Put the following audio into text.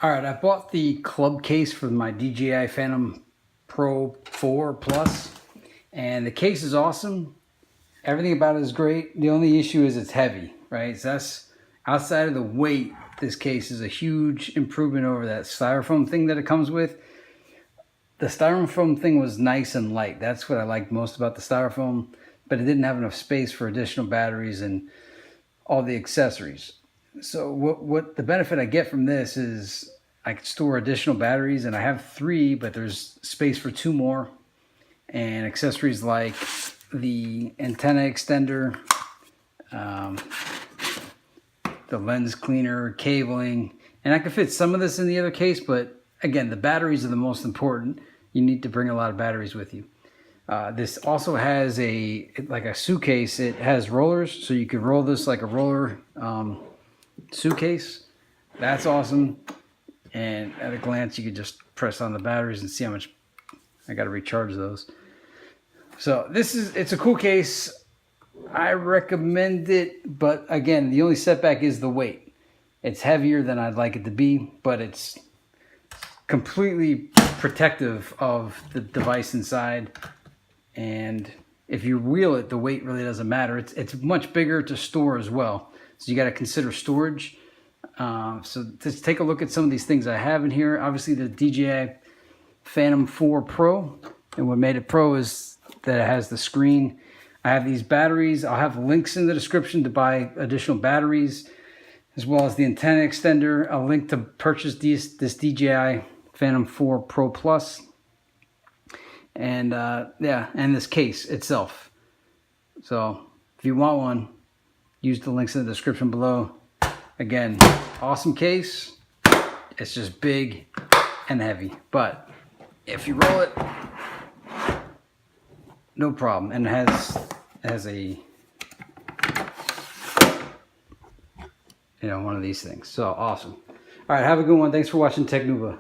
All right, I bought the club case for my DJI Phantom Pro 4 Plus, and the case is awesome. Everything about it is great. The only issue is it's heavy, right? So that's outside of the weight. This case is a huge improvement over that styrofoam thing that it comes with. The styrofoam thing was nice and light. That's what I liked most about the styrofoam, but it didn't have enough space for additional batteries and all the accessories. So what the benefit I get from this is I can store additional batteries, and I have 3, but there's space for 2 more, and accessories like the antenna extender, the lens cleaner, cabling, and I can fit some of this in the other case, but again, the batteries are the most important. You need to bring a lot of batteries with you. This also has like a suitcase. It has rollers, so you can roll this like a roller suitcase. That's awesome. And at a glance, you can just press on the batteries and see how much I got to recharge those. So it's a cool case. I recommend it, but again, the only setback is the weight. It's heavier than I'd like it to be, but it's completely protective of the device inside. And if you wheel it, the weight really doesn't matter. It's much bigger to store as well, so you got to consider storage. So let's take a look at some of these things I have in here. Obviously, the DJI Phantom 4 Pro, and what made it Pro is that it has the screen. I have these batteries. I'll have links in the description to buy additional batteries, as well as the antenna extender. A link to purchase this DJI Phantom 4 Pro Plus, and and this case itself. So if you want one, use the links in the description below. Again, awesome case. It's just big and heavy, but if you roll it, no problem. And it has a one of these things. So awesome. All right, have a good one. Thanks for watching Technuva.